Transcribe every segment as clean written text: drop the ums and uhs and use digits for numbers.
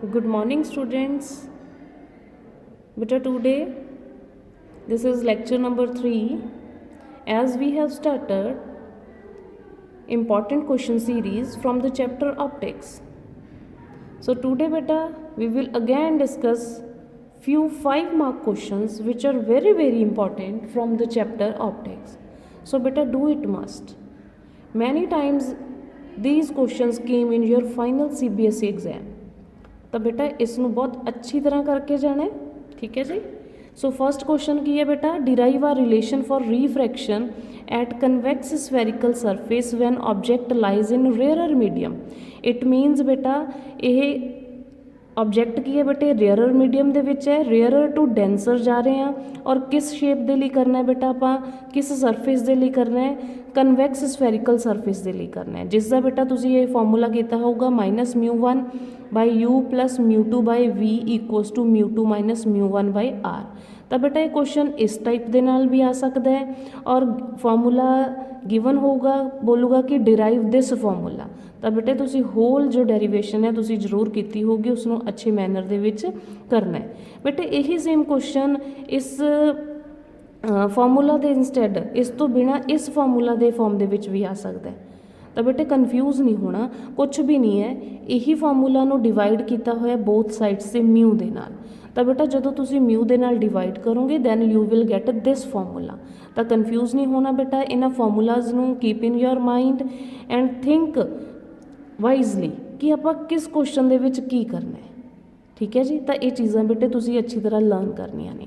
Good morning, students. Beta, today this is lecture number 3. As we have started important question series from the chapter optics. So today, beta, we will again discuss few 5-mark questions which are very important from the chapter optics. So beta, do it must. Many times these questions came in your final CBSE exam. ਤਾਂ ਬੇਟਾ ਇਸ ਨੂੰ ਬਹੁਤ ਅੱਛੀ ਤਰ੍ਹਾਂ ਕਰਕੇ ਜਾਣਾ ਹੈ, ਠੀਕ ਹੈ ਜੀ। ਸੋ ਫਸਟ ਕੁਐਸਚਨ ਕੀ ਹੈ ਬੇਟਾ, derive a relation for refraction at convex spherical surface when object lies in rarer medium. It means ਬੇਟਾ ਇਹ ऑब्जेक्ट की है बेटे रेयरर मीडियम ਦੇ ਵਿੱਚ ਹੈ, रेयरर टू डेंसर जा रहे हैं और किस शेप ਦੇ ਲਈ करना है बेटा ਆਪਾਂ किस ਸਰਫੇਸ ਦੇ ਲਈ करना है, ਕਨਵੈਕਸ ਸਫੈਰੀਕਲ ਸਰਫੇਸ ਦੇ ਲਈ करना है, जिस ਦਾ बेटा ਤੁਸੀਂ ਇਹ ਫਾਰਮੂਲਾ ਕੀਤਾ ਹੋਊਗਾ -μ1 by u plus μ2 by v equals to μ2 minus μ1 by r। ਤਾਂ ਬੇਟਾ ਇਹ ਕੁਐਸਚਨ ਇਸ ਟਾਈਪ ਦੇ ਨਾਲ ਵੀ ਆ ਸਕਦਾ ਹੈ ਔਰ ਫਾਰਮੂਲਾ ਗਿਵਨ ਹੋਊਗਾ, ਬੋਲੂਗਾ ਕਿ ਡਿਰਾਈਵ ਦਿਸ ਫਾਰਮੂਲਾ। ਤਾਂ ਬੇਟੇ ਤੁਸੀਂ ਹੋਲ ਜੋ ਡੈਰੀਵੇਸ਼ਨ ਹੈ ਤੁਸੀਂ ਜ਼ਰੂਰ ਕੀਤੀ ਹੋਊਗੀ, ਉਸ ਨੂੰ ਅੱਛੇ ਮੈਨਰ ਦੇ ਵਿੱਚ ਕਰਨਾ ਹੈ। ਬੇਟੇ ਇਹੀ ਸੇਮ ਕੁਐਸਚਨ ਇਸ ਫਾਰਮੂਲਾ ਦੇ ਇੰਸਟੈਡ ਇਸ ਤੋਂ ਬਿਨਾਂ ਇਸ ਫਾਰਮੂਲਾ ਦੇ ਫਾਰਮ ਦੇ ਵਿੱਚ ਵੀ ਆ ਸਕਦਾ ਹੈ। ਤਾਂ ਬੇਟੇ ਕਨਫਿਊਜ਼ ਨਹੀਂ ਹੋਣਾ, ਕੁਛ ਵੀ ਨਹੀਂ ਹੈ, ਇਹੀ ਫਾਰਮੂਲਾ ਨੂੰ ਡਿਵਾਈਡ ਕੀਤਾ ਹੋਇਆ ਬੋਥ ਸਾਈਡਸ ਤੇ ਮਿਊ ਦੇ ਨਾਲ। ਤਾਂ ਬੇਟਾ ਜਦੋਂ ਤੁਸੀਂ ਮਿਊ ਦੇ ਨਾਲ ਡਿਵਾਈਡ ਕਰੋਗੇ then you will get this formula. ਤਾਂ ਕਨਫਿਊਜ਼ ਨਹੀਂ ਹੋਣਾ ਬੇਟਾ, ਇਹਨਾਂ ਫਾਰਮੂਲਾਜ਼ ਨੂੰ keep in your mind and think wisely ਕਿ ਆਪਾਂ ਕਿਸ ਕੁਐਸਚਨ ਦੇ ਵਿੱਚ ਕੀ ਕਰਨਾ ਹੈ, ਠੀਕ ਹੈ ਜੀ। ਤਾਂ ਇਹ ਚੀਜ਼ਾਂ ਬੇਟੇ ਤੁਸੀਂ ਅੱਛੀ ਤਰ੍ਹਾਂ ਲਰਨ ਕਰਨੀਆਂ ਨੇ।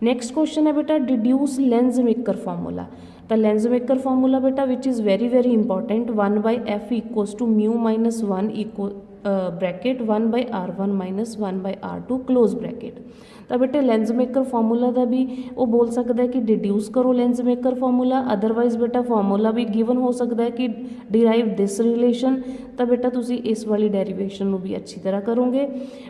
ਨੈਕਸਟ ਕੁਐਸਚਨ ਹੈ ਬੇਟਾ ਡਿਡਿਊਸ ਲੈਂਸ ਮੇਕਰ ਫਾਰਮੂਲਾ। ਤਾਂ ਲੈਂਸ ਮੇਕਰ ਫਾਰਮੂਲਾ ਬੇਟਾ ਵਿਚ is very important, 1/f equals to μ minus 1 equal bracket 1/r1 minus 1/r2 close bracket. तो बेटे लेंस मेकर फार्मूला का भी वो बोल सकता है कि डिड्यूस करो लेंस मेकर फार्मूला, अदरवाइज बेटा फार्मूला भी गिवन हो सकता है कि डिराइव दिस रिलेशन। तो बेटा तुसी इस वाली डेरीवेशन भी अच्छी तरह करोगे।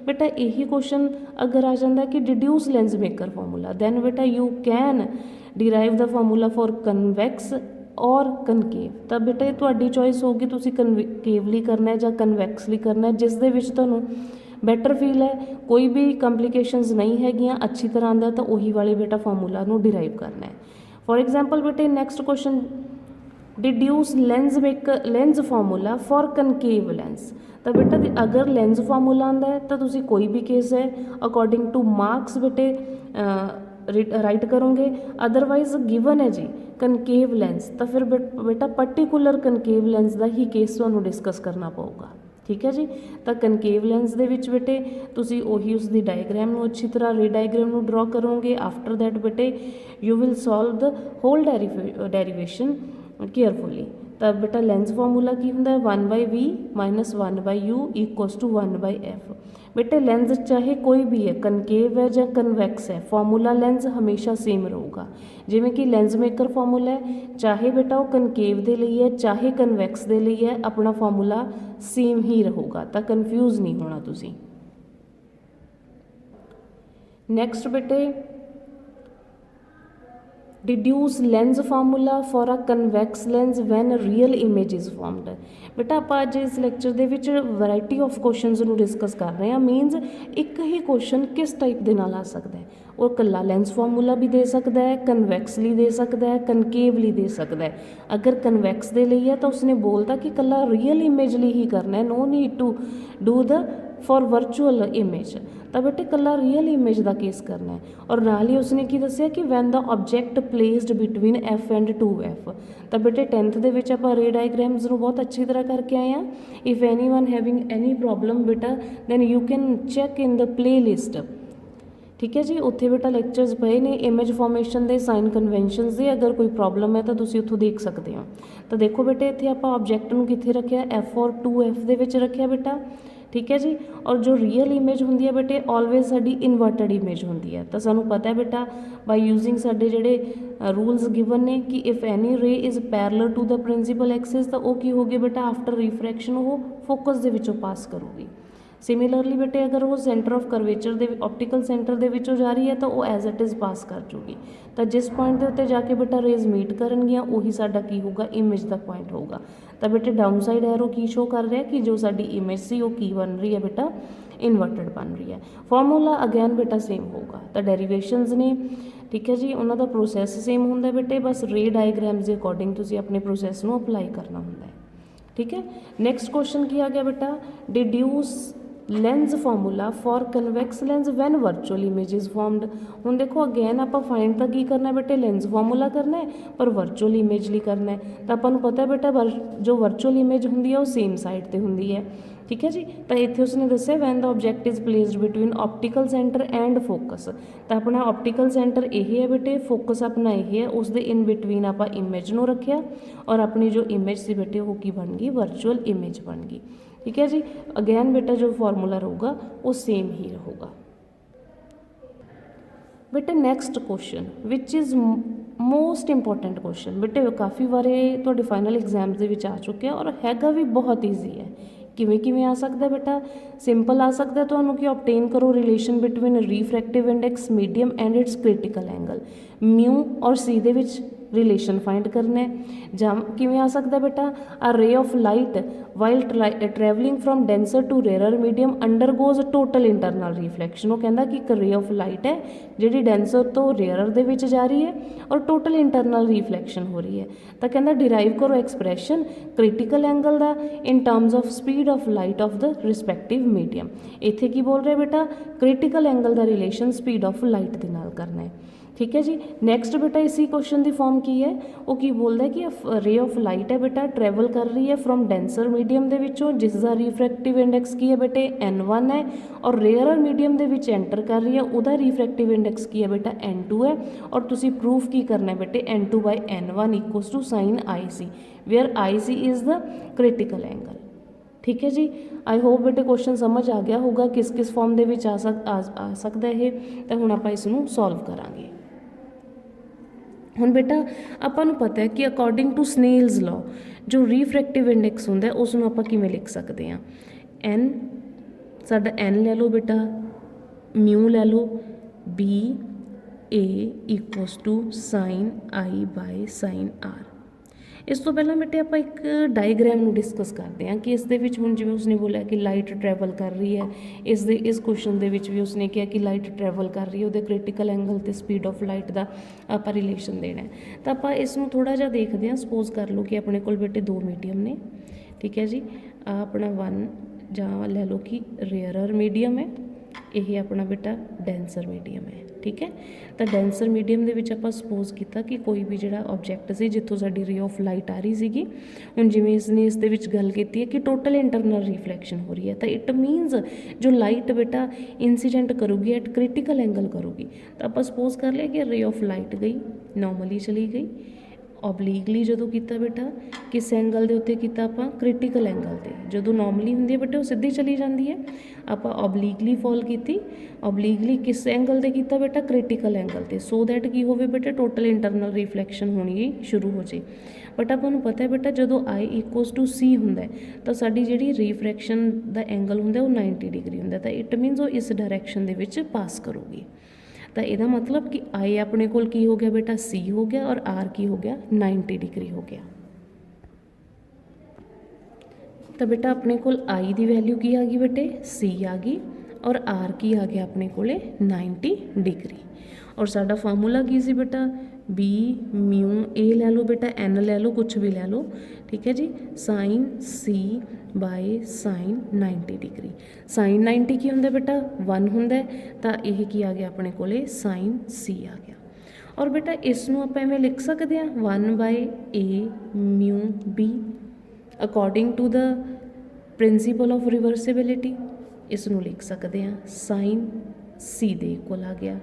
बेटा यही क्वेश्चन अगर आ जाता है कि deduce lens maker formula, then बेटा you can derive the formula for convex और कनकेव। तो बेटा ये तुहाडी चॉइस होगी, तुसी कनकेवली करना है या कन्वैक्सली करना है, जिस दे विच तुहानूं बैटर फील है, कोई भी कंप्लीकेशनस नहीं हैगियां, अच्छी तरह आंदा तो उही वाले बेटा फार्मूला नूं डिराइव करना है। फॉर एग्जाम्पल बेटे next question deduce lens formula for concave lens. तो बेटा अगर लेंस फार्मूला आंदा है तो तुसी कोई भी केस है अकॉर्डिंग टू मार्क्स बेटे राइट करोगे, अदरवाइज गिवन है जी कनकेव लेंस, तो फिर बेटा पर्टिकुलर कनकेव लेंस का ही केस तुहानूं डिस्कस करना पऊगा, ठीक है जी। तो कनकेव लेंस दे विच बेटे तुसी उही उसकी डायग्राम नूं अच्छी तरह रे-डायग्राम नूं ड्रॉ करोगे। आफ्टर दैट बेटे you will solve the whole derivation carefully. तो बेटा लेंस फार्मूला की होंदा है 1/v minus 1/u equals to 1/f। बेटे लेंस चाहे कोई भी है, कनकेव है या कन्वैक्स है, फार्मूला लेंस हमेशा सेम रहूगा। जिमें कि लेंस मेकर फार्मूला है, चाहे बेटा वो कनकेव दे लिए है चाहे कन्वैक्स दे लिए है, अपना फार्मूला सेम ही रहूगा। तो कन्फ्यूज़ नहीं होना तुसी। नैक्सट बेटे deduce lens formula for a convex lens when real image is formed. बेटा आप अज इस लैक्चर दे विच वैरायटी ऑफ क्वेश्चनस नूं डिस्कस कर रहे हैं। मीनस एक ही क्वेश्चन किस टाइप दे नाल आ सकता है, वो कल्ला लेंस फार्मूला भी दे सकता है, कन्वैक्सली दे सकता है, कनकेवली दे सकता है। अगर कन्वैक्स दे लिए है तो उसने बोलता कि कल्ला रियल इमेज लिए ही करना है, no need to do the for virtual image. तो बेटे कल्ला रियल इमेज का केस करना है। और नाल ही उसने की दसिया कि when the object placed between f and 2f। तो बेटे 10th दे विच आपां रे डायग्राम्स नूं बहुत अच्छी तरह करके आए हैं। If anyone having any problem बेटा then you can check in the playlist, ठीक है जी। उत्थे बेटा लैक्चरस पे ने इमेज फॉर्मेशन के साइन कन्वेंशनस के, अगर कोई प्रॉब्लम है तो तुसीं उत्थों देख सकते हो। तो देखो बेटे इत्थे आपां ऑब्जेक्ट नूं कित्थे रखिया, f और 2f दे विच रखिया बेटा, ठीक है जी। और जो रियल इमेज होंदी है बेटे ऑलवेज साडी इन्वर्टड इमेज होंदी है। तो सानू पता है बेटा बाय यूजिंग साडे जिहड़े रूल्स गिवन ने कि if any ray is parallel to the principal axis तो वो की होगी बेटा आफ्टर रिफ्रैक्शन वो फोकस दे विचों पास करूगी। सिमिलरली बेटे अगर वो सेंटर ऑफ करवेचर दे ऑप्टिकल सेंटर दे विचों जा रही है तो वो एज इट इज़ पास कर जूगी। तो जिस पॉइंट के उत्ते जाके बेटा रेज मीट करनगियां उही साडा की होगा इमेज का पॉइंट होगा। तो बेटे डाउन साइड एरो की शो कर रहा है कि जो साडी इमेज सी वो की बन रही है बेटा इन्वर्टेड बन रही है। फॉर्मूला अगैन बेटा सेम होगा। तो डेरीवेशनस ने ठीक है जी, उन्होंने प्रोसैस सेम होंगे बेटे, बस रे डायग्राम्स के अकॉर्डिंग तुसीं अपने प्रोसैस नूं अपलाई करना होंगे। ठीक है, नैक्सट क्वेश्चन की आ गया बेटा, deduce lens formula for convex lens when virtual image is formed. हुण देखो अगेन आप फाइंड तो की करना है बेटे, लेंस फॉर्मूला करना है, पर वर्चुअल इमेज लिए करना है। तो आपको पता है बेटा जो वर्चुअल इमेज होंगी है वो सेम साइड पर होंगी है। ठीक है जी, तो इत्थे उसने दस्सिया when the object is placed between optical centre and focus. तो अपना ऑप्टिकल सेंटर यही है बेटे, फोकस अपना यही है, उसके इन बिटवीन आप इमेज नूं रखिया और अपनी जो इमेज सी बेटे वो की बन गई, वर्चुअल इमेज बन गई। ठीक है जी, अगैन बेटा जो फॉर्मूला रहूगा वो सेम ही रहूगा। बेटे next question which is most important question बेटे, काफ़ी बारे तुहाडे फाइनल एग्जाम्स दे विच आ चुके हैं और हैगा भी बहुत ईजी है। किवें किवें आ सकता बेटा, सिंपल आ सकता तुहानूं कि ऑब्टेन करो relation between refractive index medium and it's critical angle, mu और सी दे विच रिलेशन फाइंड करना है। जां किवें आ सकता बेटा, a ray of light while travelling from denser to rare medium undergoes total internal reflection. वो कहता कि एक रे ऑफ लाइट है जिहड़ी डेंसर तो रेयर दे विच जा रही है और टोटल इंटरनल रिफ्लैक्शन हो रही है। तो कहता डिराइव करो एक्सप्रैशन क्रिटिकल एंगल दा in terms of speed of light of the respective medium. इत्थे की बोल रहे बेटा, क्रिटिकल एंगल का रिलेशन स्पीड ऑफ लाइट के नाल करना है। ठीक है जी, नैक्सट बेटा इसी क्वेश्चन की फॉर्म की है, वो की बोलता है कि रे ऑफ लाइट है बेटा ट्रैवल कर रही है फ्रॉम डेंसर मीडियम के विचों जिसका रिफ्रैक्टिव इंडेक्स की है बेटे N1 है, और रेयर मीडियम के विच एंटर कर रही है उसका रिफ्रैक्टिव इंडेक्स की है बेटा N2 है। और तुसी प्रूफ की करना है बेटे N2/N1 equals to sine IC where IC is the critical angle. ठीक है जी, आई होप बेटे क्वेश्चन समझ आ गया होगा किस किस फॉर्म के विच आ सकता है। तो हुण आपां इसनूं सॉल्व करांगे। हुण बेटा आपां नूं पता है कि अकॉर्डिंग टू स्नेल्स लॉ जो रिफ्रैक्टिव इंडेक्स हुंदा है उसनूं आपां किवें लिख सकते हैं। एन साडा एन लै लो बेटा, म्यू लै लो, B A equals to sine I/साइन R। इस तो पहला बेटे आप एक डायग्राम नूं डिस्कस करते हैं कि इस दे विच हुण जिवें उसने बोलिया कि लाइट ट्रैवल कर रही है, इस क्वेश्चन दे विच भी उसने कहा कि लाइट ट्रैवल कर रही है, उहदे क्रिटिकल एंगल ते स्पीड ऑफ लाइट का आप रिलेशन देना है। तो आप इसनूं थोड़ा जिहा देखते हैं। सपोज कर लो कि अपने कोल बेटे दो मीडियम ने। ठीक है जी, अपना वन जां लै लो कि रेयरर मीडियम है, यही अपना बेटा डेंसर मीडियम है। ठीक है, तो डेंसर मीडियम के आप सपोज किया कि कोई भी जो ऑब्जैक्ट से जितों साडी रे ऑफ लाइट आ रही सी, हुण जिवें इसने इस दे विच गल कीती है कि टोटल इंटरनल रिफ्लैक्शन हो रही है, तो इट मीनस जो लाइट बेटा इंसीडेंट करूगी एट क्रिटिकल एंगल करूगी। तो आप सपोज कर लिया कि रे ऑफ लाइट गई नॉर्मली चली गई, ऑबलीगली जो किया बेटा किस एंगल के उत्ते किया आप क्रिटिकल एंगल से, जो नॉर्मली होंगी है बेटे वो सीधी चली जाती है, आप ऑबलीगली फॉल की, ऑबलीगली किस एंगल से किया बेटा क्रिटिकल एंगल से, सो दैट की हो बेटे टोटल इंटरनल रिफ्लैक्शन होनी शुरू हो जाए। बट आपको पता है बेटा जो I इक्वल्स टू C होंगे तो साड़ी जी रिफ्रैक्शन का एंगल होंगे वो 90 डिग्री होंगे, तो इट मीनस वो इस डायरैक्शन दे विच पास करूगी। तो यदा मतलब कि I अपने कोल की हो गया बेटा C हो गया और R की हो गया 90 डिग्री हो गया। तो बेटा अपने कोल I की वैल्यू की आ गई बेटे C आ गई और R की आ गया अपने कोले 90 डिग्री। और साडा फार्मूला की सी बेटा B म्यू A लै लो बेटा N लै लो कुछ भी लै लो। ठीक है जी, साइन C/साइन 90 डिग्री। साइन 90 की होंगे बेटा 1 होंगे, तो यह की आ गया अपने कोले साइन C आ गया। और बेटा इसनों आप एवें लिख सकते हैं 1/A mu B according to the principle of reversibility. इसनों लिख सकते हैं साइन C दे इक्वल आ गया।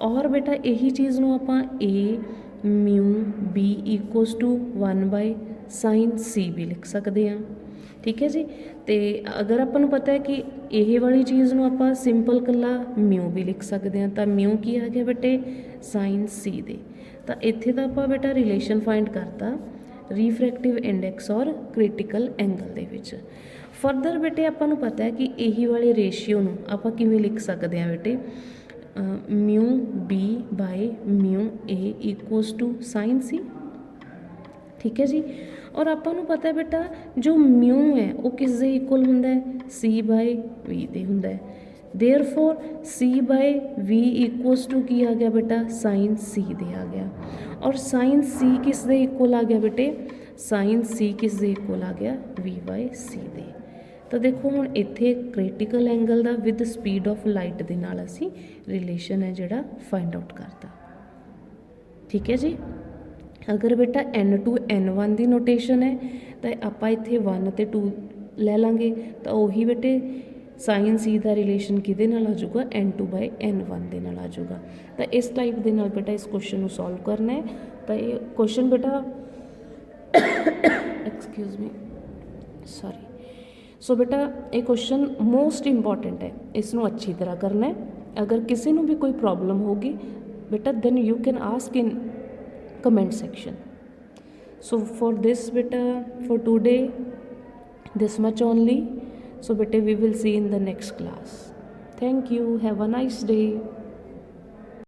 और बेटा यही चीज़ नूं आपां A mu B equals to 1/साइन C भी लिख सकते हैं। ठीक है जी, तो अगर अपन पता है कि यही वाली चीज़ नूं आपां सिंपल कला म्यू भी लिख सकते हैं, तो म्यू की आ गया बेटे साइन C दे। तो इत्थे तो आपां बेटा रिलेशन फाइंड करता रिफ्रैक्टिव इंडेक्स और क्रिटिकल एंगल दे विच। फरदर बेटे आपां नूं पता है कि यही वाले रेशियो नूं आपां किवें लिख सकते हैं बेटे म्यू B/म्यू A equals to sine C। ठीक है जी। और ਆਪਾਂ ਨੂੰ ਪਤਾ ਹੈ ਬੇਟਾ ਜੋ ਮਿਊ ਹੈ ਉਹ ਕਿਸ ਦੇ ਇਕੁਅਲ ਹੁੰਦਾ ਹੈ, C/V ਦੇ ਹੁੰਦਾ ਹੈ। देयरफॉर C/V इक्वल्स टू की आ गया बेटा साइन C दे आ गया। और साइन C किस दे इक्वल आ गया बेटे, साइन C किस दे इक्वल आ गया V/C दे। तो देखो हुण इत्थे क्रिटिकल एंगल दा विद स्पीड ऑफ लाइट दे नाल असी रिलेशन है जिहड़ा फाइंड आउट करता। ठीक है जी। अगर बेटा N2 N1 की नोटेशन है तो आपां इत्थे 1 ते 2 लै लांगे, तो उही बेटे साइन C का रिलेशन किहदे नाल आ जाऊगा N2/N1 दे नाल आ जाऊगा। तो इस टाइप दे नाल बेटा इस क्वेश्चन को सॉल्व करना है। तो ये क्वेश्चन बेटा एक्सक्यूज़ मी सॉरी। सो बेटा ये क्वेश्चन मोस्ट इंपॉर्टेंट है, इसनों अच्छी तरह करना है। अगर किसी को भी कोई प्रॉब्लम होगी बेटा then you can ask in comment section. So for this बेटा for today this much only. So beta we will see in the next class. Thank you. Have a nice day.